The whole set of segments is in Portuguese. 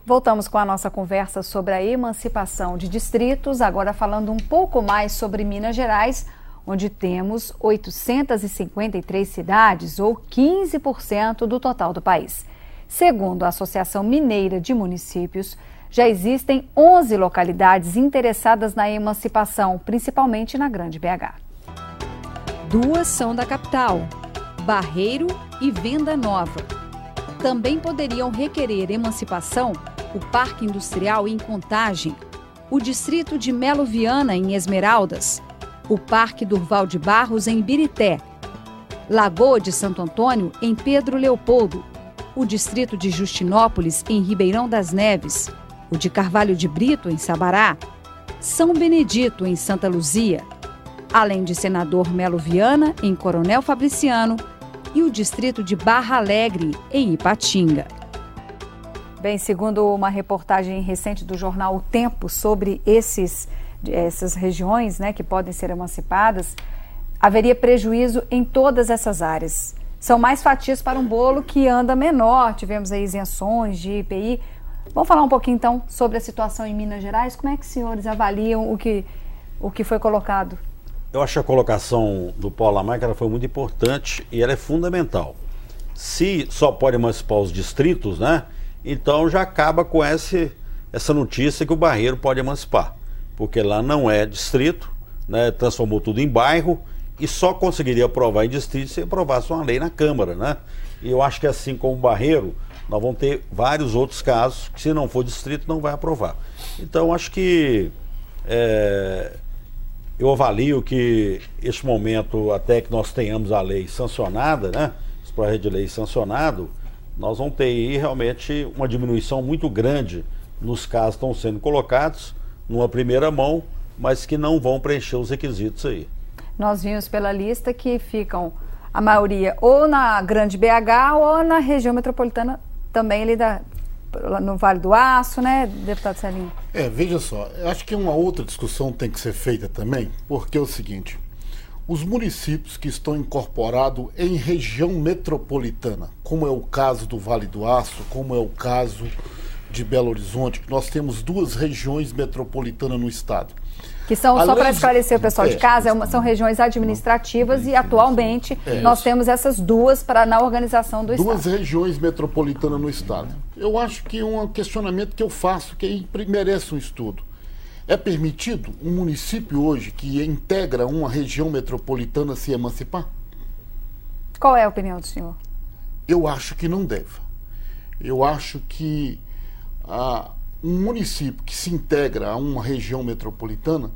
Voltamos com a nossa conversa sobre a emancipação de distritos, agora falando um pouco mais sobre Minas Gerais, onde temos 853 cidades, ou 15% do total do país. Segundo a Associação Mineira de Municípios, já existem 11 localidades interessadas na emancipação, principalmente na Grande BH. 2 são da capital, Barreiro e Venda Nova. Também poderiam requerer emancipação o Parque Industrial em Contagem, o Distrito de Melo Viana em Esmeraldas, o Parque Durval de Barros em Birité, Lagoa de Santo Antônio em Pedro Leopoldo, o Distrito de Justinópolis em Ribeirão das Neves, o de Carvalho de Brito em Sabará, São Benedito em Santa Luzia, além de Senador Melo Viana em Coronel Fabriciano e o Distrito de Barra Alegre em Ipatinga. Bem, segundo uma reportagem recente do jornal O Tempo sobre essas regiões, né, que podem ser emancipadas, haveria prejuízo em todas essas áreas. São mais fatias para um bolo que anda menor, tivemos aí isenções de IPI. Vamos falar um pouquinho então sobre a situação em Minas Gerais. Como é que os senhores avaliam o que foi colocado? Eu acho que a colocação do Paulo Lamarck ela foi muito importante e ela é fundamental. Se só pode emancipar os distritos, né? Então já acaba com essa notícia que o Barreiro pode emancipar, porque lá não é distrito, né? Transformou tudo em bairro e só conseguiria aprovar em distrito se aprovasse uma lei na Câmara, né? E eu acho que assim como o Barreiro, nós vamos ter vários outros casos que se não for distrito não vai aprovar. Então acho que eu avalio que este momento, até que nós tenhamos a lei sancionada, né? Esse projeto de lei sancionado, nós vamos ter aí realmente uma diminuição muito grande nos casos que estão sendo colocados numa primeira mão, mas que não vão preencher os requisitos aí. Nós vimos pela lista que ficam a maioria ou na Grande BH ou na região metropolitana também ali no Vale do Aço, né, deputado Celinho? Veja só, eu acho que uma outra discussão tem que ser feita também, porque é o seguinte: os municípios que estão incorporados em região metropolitana, como é o caso do Vale do Aço, como é o caso de Belo Horizonte, que nós temos 2 regiões metropolitanas no estado. Que são, só para esclarecer o pessoal de casa, são regiões administrativas e atualmente nós temos essas 2 na organização do estado. 2 regiões metropolitanas no estado. Eu acho que é um questionamento que eu faço, que merece um estudo. É permitido um município hoje que integra uma região metropolitana se emancipar? Qual é a opinião do senhor? Eu acho que não deve. Eu acho que um município que se integra a uma região metropolitana,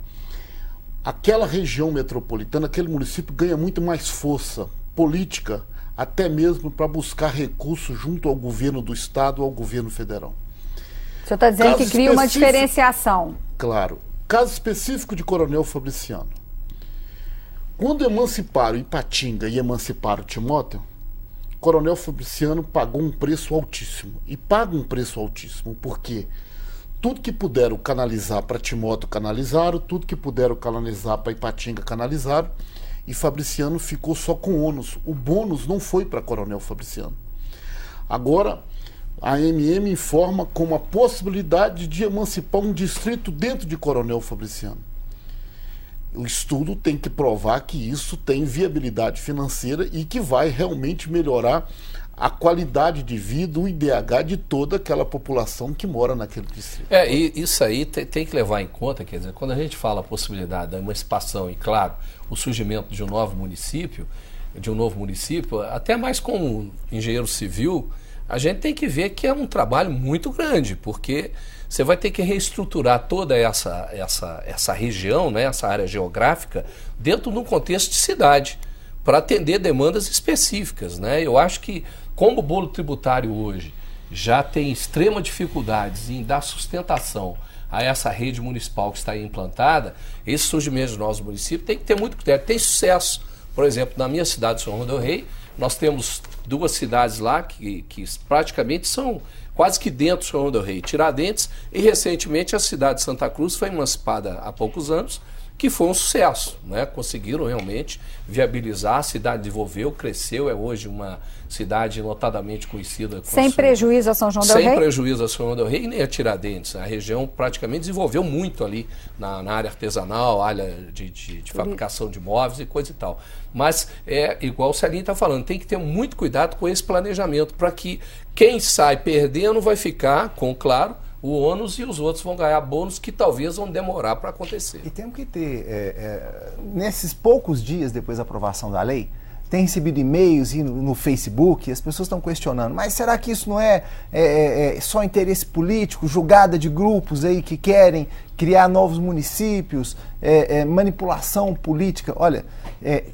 aquela região metropolitana, aquele município ganha muito mais força política, até mesmo para buscar recursos junto ao governo do estado ou ao governo federal. O senhor está dizendo que cria uma diferenciação. Claro. Caso específico de Coronel Fabriciano. Quando emanciparam Ipatinga e emanciparam Timóteo, Coronel Fabriciano pagou um preço altíssimo. E paga um preço altíssimo porque tudo que puderam canalizar para Timóteo canalizaram, tudo que puderam canalizar para Ipatinga canalizaram, e Fabriciano ficou só com ônus. O bônus não foi para Coronel Fabriciano. Agora, a AMM informa como a possibilidade de emancipar um distrito dentro de Coronel Fabriciano. O estudo tem que provar que isso tem viabilidade financeira e que vai realmente melhorar a qualidade de vida, o IDH de toda aquela população que mora naquele distrito. E isso aí tem que levar em conta, quer dizer, quando a gente fala a possibilidade da emancipação e, claro, o surgimento de um novo município, até mais como engenheiro civil, a gente tem que ver que é um trabalho muito grande, porque você vai ter que reestruturar toda essa região, né, essa área geográfica, dentro de um contexto de cidade, para atender demandas específicas, né? Eu acho que, como o bolo tributário hoje já tem extrema dificuldades em dar sustentação a essa rede municipal que está aí implantada, esse surgimento de novos municípios tem que ter muito critério. Tem sucesso, por exemplo, na minha cidade de São João del Rei, nós temos 2 cidades lá que praticamente são quase que dentro de São João del Rei, Tiradentes, e recentemente a cidade de Santa Cruz foi emancipada há poucos anos, que foi um sucesso, né? Conseguiram realmente viabilizar, a cidade desenvolveu, cresceu, é hoje uma cidade notadamente conhecida. Sem prejuízo a São João del Rei? Sem prejuízo a São João del Rei e nem a Tiradentes. A região praticamente desenvolveu muito ali na área artesanal, área de fabricação de móveis e coisa e tal. Mas é igual o Celinho está falando, tem que ter muito cuidado com esse planejamento para que quem sai perdendo vai ficar com, claro, o ônus e os outros vão ganhar bônus que talvez vão demorar para acontecer. E temos que ter, nesses poucos dias depois da aprovação da lei, tem recebido e-mails no Facebook, as pessoas estão questionando, mas será que isso não é só interesse político, julgada de grupos aí que querem criar novos municípios, manipulação política? Olha,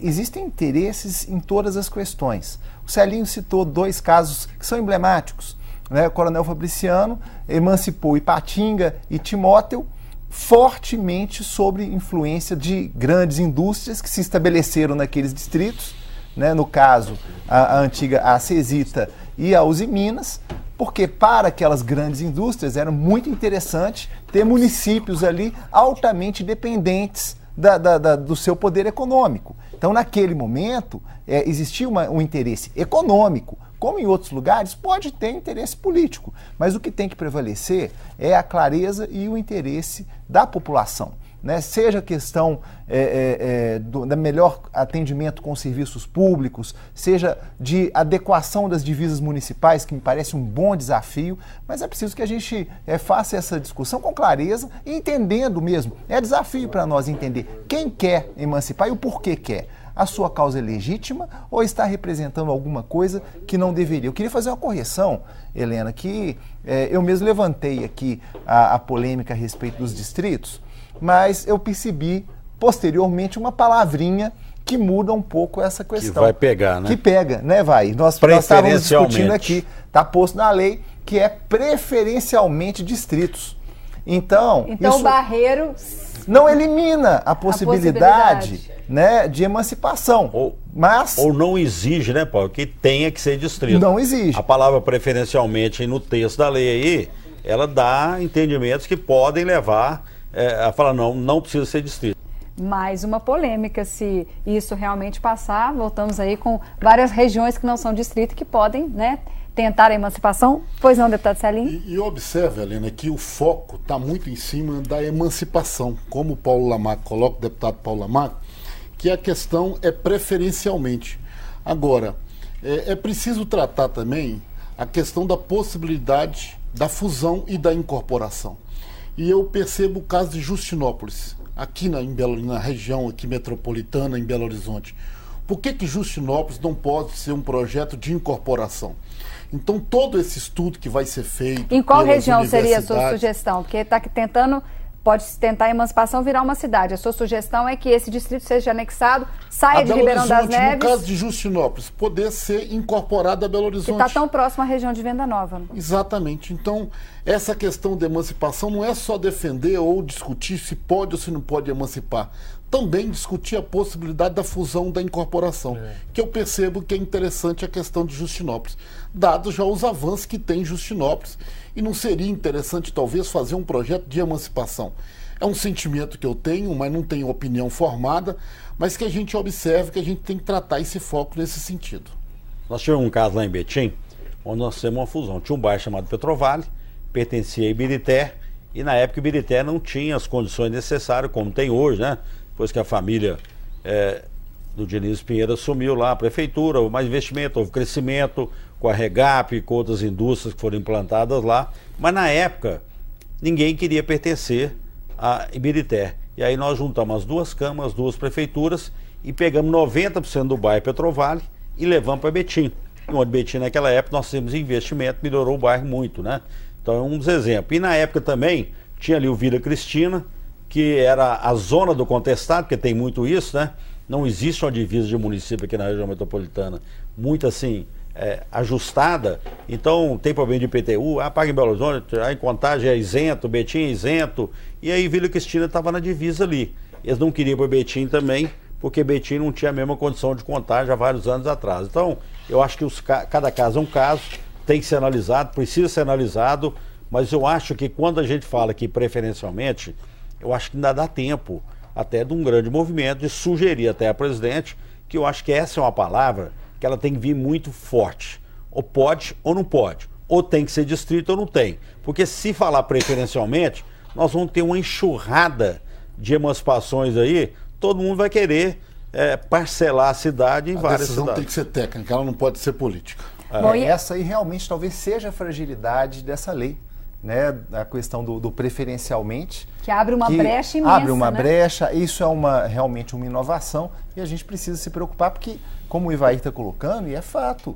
existem interesses em todas as questões. O Celinho citou 2 casos que são emblemáticos. O Coronel Fabriciano emancipou Ipatinga e Timóteo fortemente sob influência de grandes indústrias que se estabeleceram naqueles distritos, no caso a antiga Acesita e a Uzi Minas, porque para aquelas grandes indústrias era muito interessante ter municípios ali altamente dependentes do seu poder econômico. Então, naquele momento, existia um interesse econômico. Como em outros lugares, pode ter interesse político, mas o que tem que prevalecer é a clareza e o interesse da população. Seja a questão do melhor atendimento com serviços públicos, seja de adequação das divisas municipais, que me parece um bom desafio, mas é preciso que a gente faça essa discussão com clareza e entendendo mesmo. É desafio para nós entender quem quer emancipar e o porquê quer. A sua causa é legítima ou está representando alguma coisa que não deveria? Eu queria fazer uma correção, Helena, que eu mesmo levantei aqui a polêmica a respeito dos distritos, mas eu percebi posteriormente uma palavrinha que muda um pouco essa questão. Que vai pegar, né? Que pega, né, vai? Nós estávamos discutindo aqui, está posto na lei, que é preferencialmente distritos. Então isso o Barreiro não elimina a possibilidade. De emancipação. Ou não exige, né, Paulo, que tenha que ser distrito. Não exige. A palavra preferencialmente no texto da lei aí, ela dá entendimentos que podem levar a falar não precisa ser distrito. Mais uma polêmica, se isso realmente passar, voltamos aí com várias regiões que não são distrito que podem, tentar a emancipação. Pois não, deputado Celinho? E observe, Helena, que o foco está muito em cima da emancipação, como o Paulo Lamaco coloca, o deputado Paulo Lamaco, que a questão é preferencialmente. Agora, é preciso tratar também a questão da possibilidade da fusão e da incorporação. E eu percebo o caso de Justinópolis, aqui na região aqui metropolitana, em Belo Horizonte. Por que Justinópolis não pode ser um projeto de incorporação? Então, todo esse estudo que vai ser feito... Em qual região seria a sua sugestão? Porque está tentando... Pode tentar a emancipação virar uma cidade. A sua sugestão é que esse distrito seja anexado, saia de Ribeirão das Neves. No caso de Justinópolis, poder ser incorporado a Belo Horizonte. Que está tão próximo à região de Venda Nova. Exatamente. Então, essa questão de emancipação não é só defender ou discutir se pode ou se não pode emancipar. Também discutir a possibilidade da fusão, da incorporação. Que eu percebo que é interessante a questão de Justinópolis, dados já os avanços que tem em Justinópolis. E não seria interessante, talvez, fazer um projeto de emancipação? É um sentimento que eu tenho, mas não tenho opinião formada, mas que a gente observe que a gente tem que tratar esse foco nesse sentido. Nós tivemos um caso lá em Betim, onde nós fizemos uma fusão. Tinha um bairro chamado Petrovale, pertencia a Ibirité, e na época Ibirité não tinha as condições necessárias, como tem hoje, né? Depois que a família do Diniz Pinheiro assumiu lá a prefeitura, houve mais investimento, houve crescimento com a Regap, com outras indústrias que foram implantadas lá, mas na época ninguém queria pertencer a Ibirité. E aí nós juntamos as 2 câmaras, 2 prefeituras e pegamos 90% do bairro Petrovale e levamos para Betim. Onde Betim, naquela época, nós temos investimento, melhorou o bairro muito, né? Então é um dos exemplos. E na época também tinha ali o Vila Cristina, que era a zona do contestado, porque tem muito isso, né? Não existe uma divisa de município aqui na região metropolitana muito assim, ajustada. Então tem problema de IPTU, paga em Belo Horizonte, em Contagem é isento, Betim é isento, e aí Vila Cristina estava na divisa ali. Eles não queriam para Betim também, porque Betim não tinha a mesma condição de Contagem há vários anos atrás. Então eu acho que cada caso é um caso, tem que ser analisado, precisa ser analisado, mas eu acho que quando a gente fala aqui preferencialmente, eu acho que ainda dá tempo até de um grande movimento, de sugerir até a presidente, que eu acho que essa é uma palavra que ela tem que vir muito forte. Ou pode ou não pode. Ou tem que ser distrito ou não tem. Porque se falar preferencialmente, nós vamos ter uma enxurrada de emancipações aí, todo mundo vai querer parcelar a cidade em várias cidades. A decisão tem que ser técnica, ela não pode ser política. Bom, Essa aí realmente talvez seja a fragilidade dessa lei, né? A questão do preferencialmente. Que abre uma brecha imensa, abre uma né? brecha, isso é realmente uma inovação e a gente precisa se preocupar porque, como o Ivair está colocando, e é fato,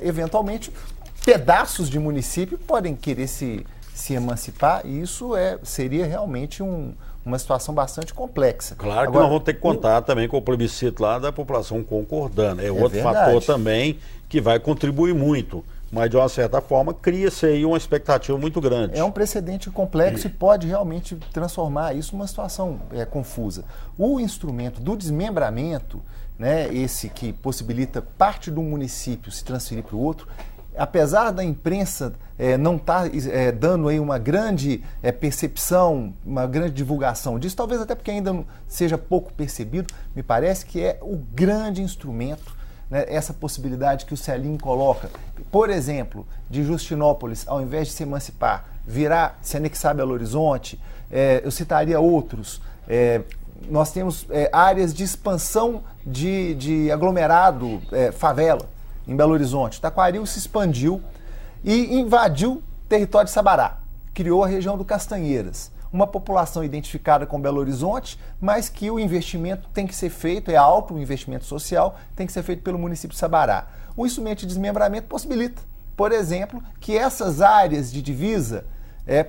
eventualmente pedaços de município podem querer se emancipar e isso seria realmente uma situação bastante complexa. Claro que nós vamos ter que contar também com o plebiscito lá da população concordando. É outro verdade. fator também que vai contribuir muito. Mas, de uma certa forma, cria-se aí uma expectativa muito grande. É um precedente complexo e pode realmente transformar isso numa situação confusa. O instrumento do desmembramento, né, esse que possibilita parte do município se transferir para o outro, apesar da imprensa não estar dando aí uma grande percepção, uma grande divulgação disso, talvez até porque ainda não seja pouco percebido, me parece que é o grande instrumento, né, essa possibilidade que o Celim coloca, por exemplo, de Justinópolis, ao invés de se emancipar, se anexar a Belo Horizonte, eu citaria outros. Nós temos áreas de expansão de aglomerado, favela, em Belo Horizonte. Taquaril se expandiu e invadiu o território de Sabará. Criou a região do Castanheiras. Uma população identificada com Belo Horizonte, mas que o investimento tem que ser feito, é alto o investimento social, tem que ser feito pelo município de Sabará. O instrumento de desmembramento possibilita, por exemplo, que essas áreas de divisa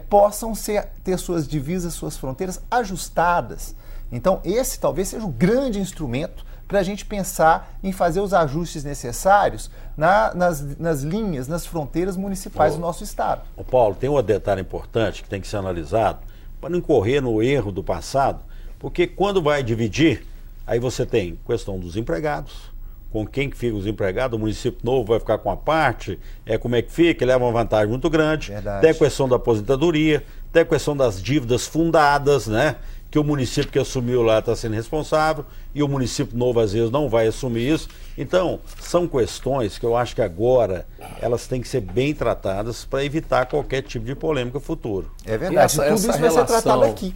possam ter suas divisas, suas fronteiras ajustadas. Então, esse talvez seja o grande instrumento para a gente pensar em fazer os ajustes necessários nas linhas, nas fronteiras municipais do nosso estado. Paulo, tem um detalhe importante que tem que ser analisado para não incorrer no erro do passado, porque quando vai dividir, aí você tem questão dos empregados, com quem que fica os empregados, o município novo vai ficar com a parte, como é que fica, leva uma vantagem muito grande. Verdade. Tem a questão da aposentadoria, tem a questão das dívidas fundadas, né? Que o município que assumiu lá está sendo responsável e o município novo às vezes não vai assumir isso. Então, são questões que eu acho que agora elas têm que ser bem tratadas para evitar qualquer tipo de polêmica futuro. É verdade, tudo isso vai ser tratado aqui.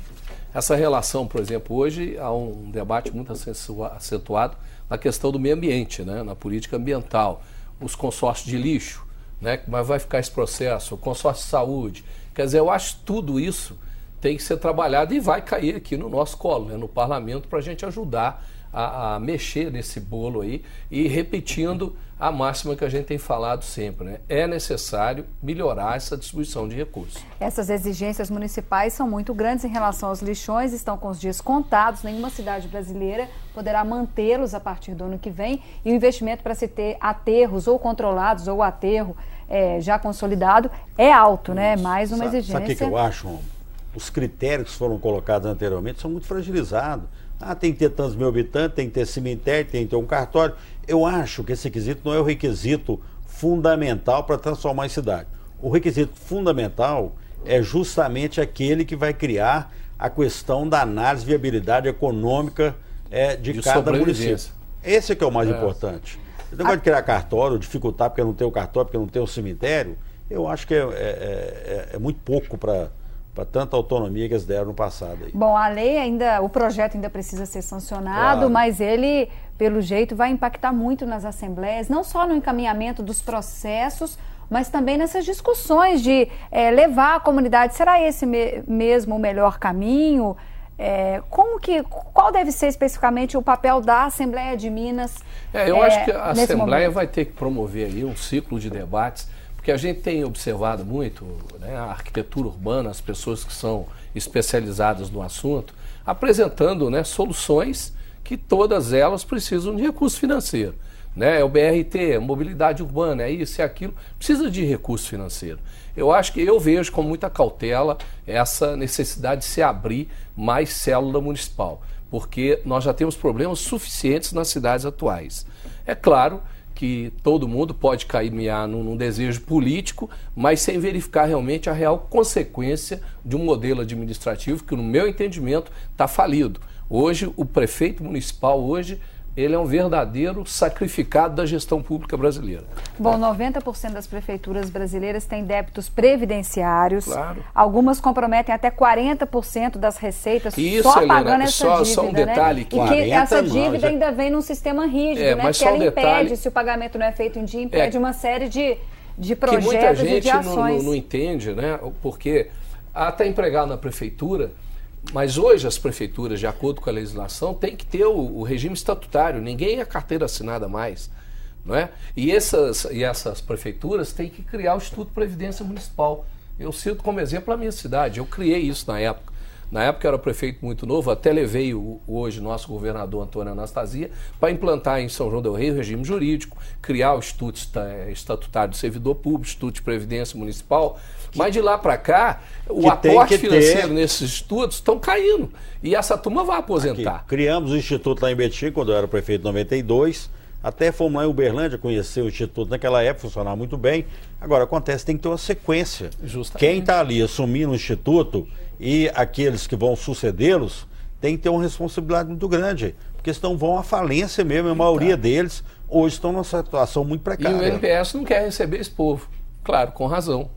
Essa relação, por exemplo, hoje há um debate muito acentuado na questão do meio ambiente, né, na política ambiental, os consórcios de lixo, né, mas vai ficar esse processo, o consórcio de saúde. Quer dizer, eu acho que tudo isso tem que ser trabalhado e vai cair aqui no nosso colo, né, no parlamento, para a gente ajudar a mexer nesse bolo aí e repetindo a máxima que a gente tem falado sempre, né? É necessário melhorar essa distribuição de recursos. Essas exigências municipais são muito grandes em relação aos lixões, estão com os dias contados, nenhuma cidade brasileira poderá mantê-los a partir do ano que vem e o investimento para se ter aterros ou controlados ou aterro já consolidado é alto, né? Mais uma exigência. Sabe o que eu acho? Os critérios que foram colocados anteriormente são muito fragilizados. Tem que ter tantos mil habitantes, tem que ter cemitério, tem que ter um cartório. Eu acho que esse requisito não é o requisito fundamental para transformar em cidade. O requisito fundamental é justamente aquele que vai criar a questão da análise de viabilidade econômica de cada município. Esse é que é o mais importante. O negócio de criar cartório, dificultar porque não tem o cartório, porque não tem o cemitério, eu acho que é muito pouco para tanta autonomia que eles deram no passado. Aí. Bom, a lei o projeto ainda precisa ser sancionado, claro, mas ele, pelo jeito, vai impactar muito nas assembleias, não só no encaminhamento dos processos, mas também nessas discussões de levar a comunidade, será esse mesmo o melhor caminho? Qual deve ser especificamente o papel da Assembleia de Minas? Eu acho que a Assembleia vai ter que promover aí um ciclo de debates, porque a gente tem observado muito, né, a arquitetura urbana, as pessoas que são especializadas no assunto, apresentando, né, soluções que todas elas precisam de recurso financeiro. Né? É o BRT, mobilidade urbana, é isso e aquilo, precisa de recurso financeiro. Eu vejo com muita cautela essa necessidade de se abrir mais célula municipal, porque nós já temos problemas suficientes nas cidades atuais. É claro que todo mundo pode caminhar num desejo político, mas sem verificar realmente a real consequência de um modelo administrativo que, no meu entendimento, está falido. Hoje, o prefeito municipal, ele é um verdadeiro sacrificado da gestão pública brasileira. Bom, 90% das prefeituras brasileiras têm débitos previdenciários. Claro. Algumas comprometem até 40% das receitas Isso, só Helena, pagando essa dívida, só um detalhe, né? que E que essa não, dívida já... ainda vem num sistema rígido, né? mas Porque só ela um detalhe, impede, se o pagamento não é feito em dia, impede uma série de projetos que muita e de gente ações. não entende, né? Porque até empregado na prefeitura, mas hoje as prefeituras, de acordo com a legislação, tem que ter o regime estatutário, ninguém é carteira assinada mais. Não é? E essas prefeituras têm que criar o Instituto de Previdência Municipal. Eu cito como exemplo a minha cidade, eu criei isso na época. Na época eu era prefeito muito novo, até levei hoje nosso governador Antônio Anastasia para implantar em São João del Rei o regime jurídico, criar o Instituto Estatutário do Servidor Público, Instituto de Previdência Municipal. Mas de lá para cá, o aporte financeiro nesses institutos estão caindo. E essa turma vai aposentar. Aqui, criamos o Instituto lá em Betim, quando eu era prefeito em 92. Até fomos lá em Uberlândia conhecer o Instituto naquela época, funcionava muito bem. Agora, acontece, tem que ter uma sequência. Justamente. Quem está ali assumindo o Instituto e aqueles que vão sucedê-los tem que ter uma responsabilidade muito grande, porque senão vão à falência mesmo, a maioria deles hoje estão numa situação muito precária. E o NPS não quer receber esse povo, claro, com razão.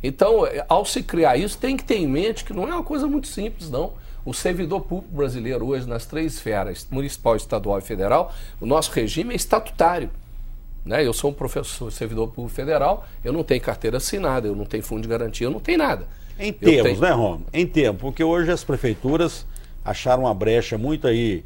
Então, ao se criar isso, tem que ter em mente que não é uma coisa muito simples, não. O servidor público brasileiro hoje, nas três esferas, municipal, estadual e federal, o nosso regime é estatutário. Né? Eu sou um professor, servidor público federal, eu não tenho carteira assinada, eu não tenho fundo de garantia, eu não tenho nada. Em termos, né, Romulo? Em termos, porque hoje as prefeituras acharam uma brecha muito aí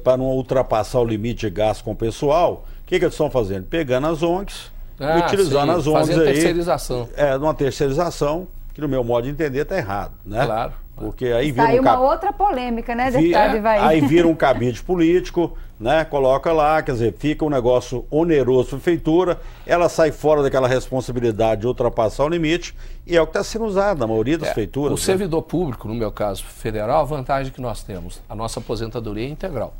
para não ultrapassar o limite de gasto com o pessoal. O que eles estão fazendo? Pegando as ONGs e utilizando as ONGs fazendo aí. Terceirização. Numa terceirização, que no meu modo de entender está errado, né? Claro. Porque aí vira Aí uma outra polêmica, né, deputado Ivair? Aí vira um cabide político, né? Coloca lá, quer dizer, fica um negócio oneroso para a prefeitura, ela sai fora daquela responsabilidade de ultrapassar o limite, e é o que está sendo usado na maioria das prefeituras. O servidor público, no meu caso federal, a vantagem que nós temos, a nossa aposentadoria é integral.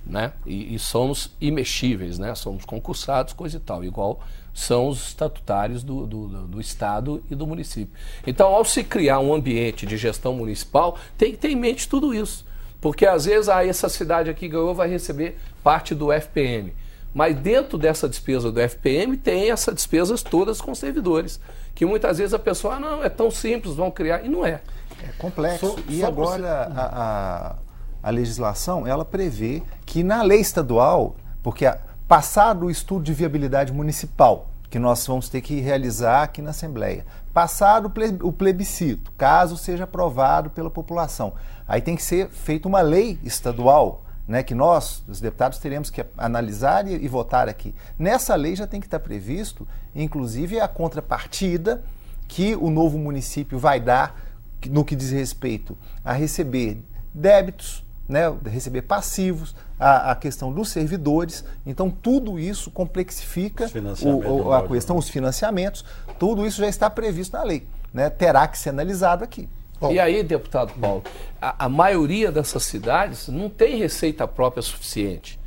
Né? E somos imexíveis, né? Somos concursados, coisa e tal, igual são os estatutários do Estado e do município. Então, ao se criar um ambiente de gestão municipal, tem que ter em mente tudo isso. Porque às vezes essa cidade aqui ganhou, vai receber parte do FPM. Mas dentro dessa despesa do FPM tem essas despesas todas com servidores. Que muitas vezes a pessoa, não, é tão simples, vão criar, e não é. É complexo. E agora a legislação, ela prevê que na lei estadual, porque passado o estudo de viabilidade municipal, que nós vamos ter que realizar aqui na Assembleia, passado o plebiscito, caso seja aprovado pela população, aí tem que ser feita uma lei estadual, né, que nós, os deputados, teremos que analisar e votar aqui. Nessa lei já tem que estar previsto, inclusive, a contrapartida que o novo município vai dar no que diz respeito a receber débitos, né, receber passivos, a questão dos servidores. Então, tudo isso complexifica a questão, os financiamentos, tudo isso já está previsto na lei, né, terá que ser analisado aqui. Bom. E aí, deputado Paulo, a maioria dessas cidades não tem receita própria suficiente.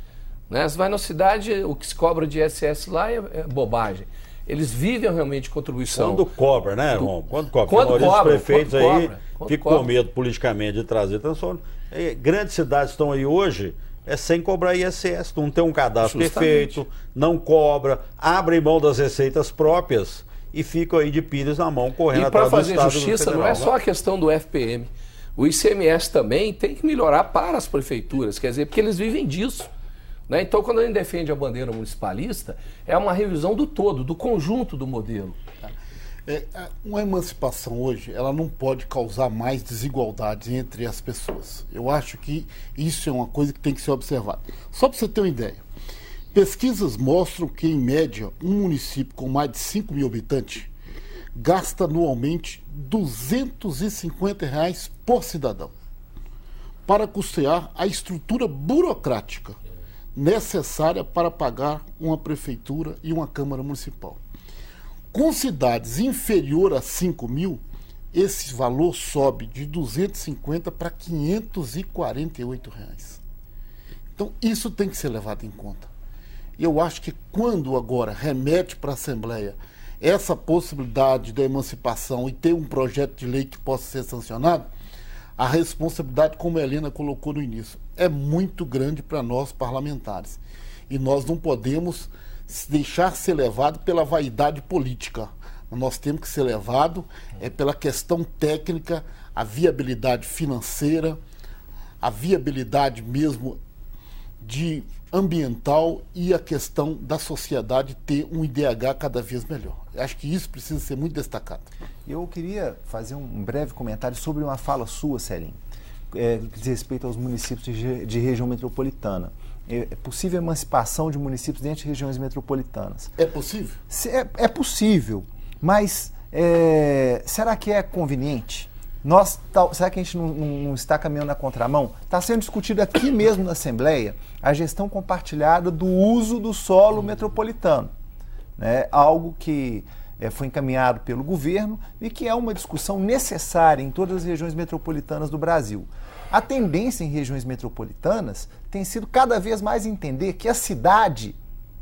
Né? Você vai na cidade, o que se cobra de ISS lá é bobagem. Eles vivem realmente de contribuição. Quando cobra, né, Rom? Quando cobra. Os prefeitos aí ficam com medo politicamente de trazer transtorno. Grandes cidades estão aí hoje sem cobrar ISS, não tem um cadastro perfeito, não cobra, abrem mão das receitas próprias e ficam aí de pilhas na mão, correndo atrás do Estado. E para fazer justiça não é só a questão do FPM. O ICMS também tem que melhorar para as prefeituras, quer dizer, porque eles vivem disso. Né? Então, quando a gente defende a bandeira municipalista, é uma revisão do todo, do conjunto do modelo. Uma emancipação hoje, ela não pode causar mais desigualdades entre as pessoas. Eu acho que isso é uma coisa que tem que ser observada. Só para você ter uma ideia, pesquisas mostram que, em média, um município com mais de 5 mil habitantes gasta anualmente R$ 250 por cidadão para custear a estrutura burocrática necessária para pagar uma prefeitura e uma Câmara Municipal. Com cidades inferior a 5 mil, esse valor sobe de 250 para R$ 548. Então, isso tem que ser levado em conta. Eu acho que quando agora remete para a Assembleia essa possibilidade da emancipação e ter um projeto de lei que possa ser sancionado, a responsabilidade, como a Helena colocou no início, é muito grande para nós parlamentares. E nós não podemos deixar ser levado pela vaidade política. Nós temos que ser levado pela questão técnica, a viabilidade financeira, a viabilidade mesmo de ambiental e a questão da sociedade ter um IDH cada vez melhor. Acho que isso precisa ser muito destacado. Eu queria fazer um breve comentário sobre uma fala sua, Celinho, que diz respeito aos municípios de região metropolitana. É possível a emancipação de municípios dentro de regiões metropolitanas? É possível? É possível, mas será que é conveniente? Será que a gente não está caminhando na contramão? Está sendo discutido aqui mesmo na Assembleia a gestão compartilhada do uso do solo metropolitano, né? Algo que foi encaminhado pelo governo e que é uma discussão necessária em todas as regiões metropolitanas do Brasil. A tendência em regiões metropolitanas tem sido cada vez mais entender que a cidade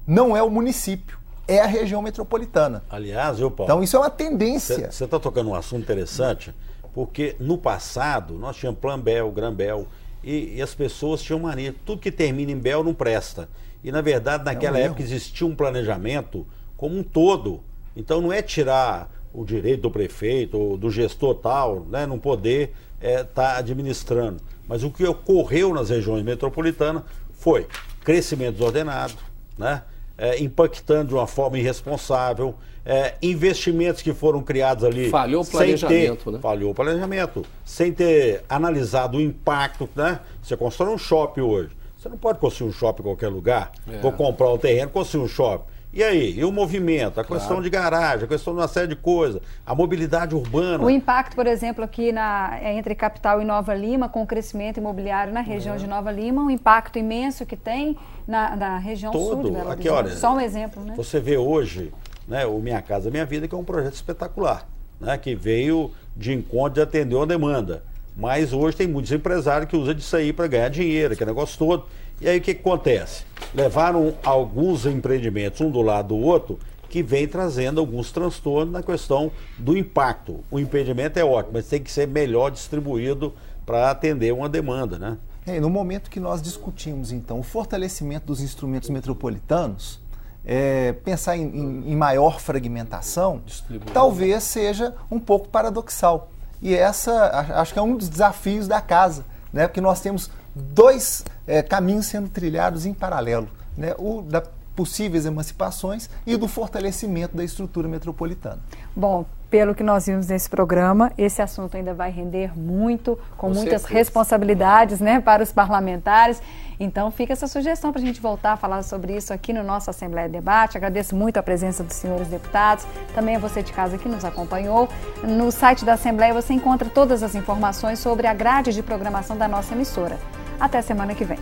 não é o município, é a região metropolitana. Aliás, Paulo, então isso é uma tendência. Você está tocando um assunto interessante, porque no passado nós tínhamos Plambel, Grambel, e as pessoas tinham mania, tudo que termina em Bel não presta. E na verdade naquela época existia um planejamento como um todo. Então não é tirar o direito do prefeito ou do gestor tal, né, não poder estar administrando. Mas o que ocorreu nas regiões metropolitanas foi crescimento desordenado, né, impactando de uma forma irresponsável, investimentos que foram criados ali. Falhou o planejamento, né? Falhou o planejamento, sem ter analisado o impacto, né? Você constrói um shopping hoje. Você não pode construir um shopping em qualquer lugar. Vou comprar um terreno, construir um shopping. E aí? E o movimento? A questão de garagem, a questão de uma série de coisas, a mobilidade urbana. O impacto, por exemplo, aqui entre Capital e Nova Lima, com o crescimento imobiliário na região de Nova Lima, um impacto imenso que tem na região sul de Belo Horizonte. Olha, só um exemplo, né? Você vê hoje, né, o Minha Casa Minha Vida, que é um projeto espetacular, né, que veio de encontro de atender uma demanda. Mas hoje tem muitos empresários que usam disso aí para ganhar dinheiro, aquele negócio todo. E aí o que acontece? Levaram alguns empreendimentos, um do lado do outro, que vem trazendo alguns transtornos na questão do impacto. O empreendimento é ótimo, mas tem que ser melhor distribuído para atender uma demanda, né? No momento que nós discutimos, então, o fortalecimento dos instrumentos metropolitanos, pensar em maior fragmentação, talvez seja um pouco paradoxal. E acho que é um dos desafios da casa, né? Porque nós temos dois caminhos sendo trilhados em paralelo, né? O da possíveis emancipações e do fortalecimento da estrutura metropolitana. Bom, pelo que nós vimos nesse programa, esse assunto ainda vai render muito, com muitas responsabilidades, né, para os parlamentares. Então fica essa sugestão para a gente voltar a falar sobre isso aqui no nosso Assembleia Debate. Agradeço muito a presença dos senhores deputados, também a você de casa que nos acompanhou. No site da Assembleia você encontra todas as informações sobre a grade de programação da nossa emissora. Até semana que vem.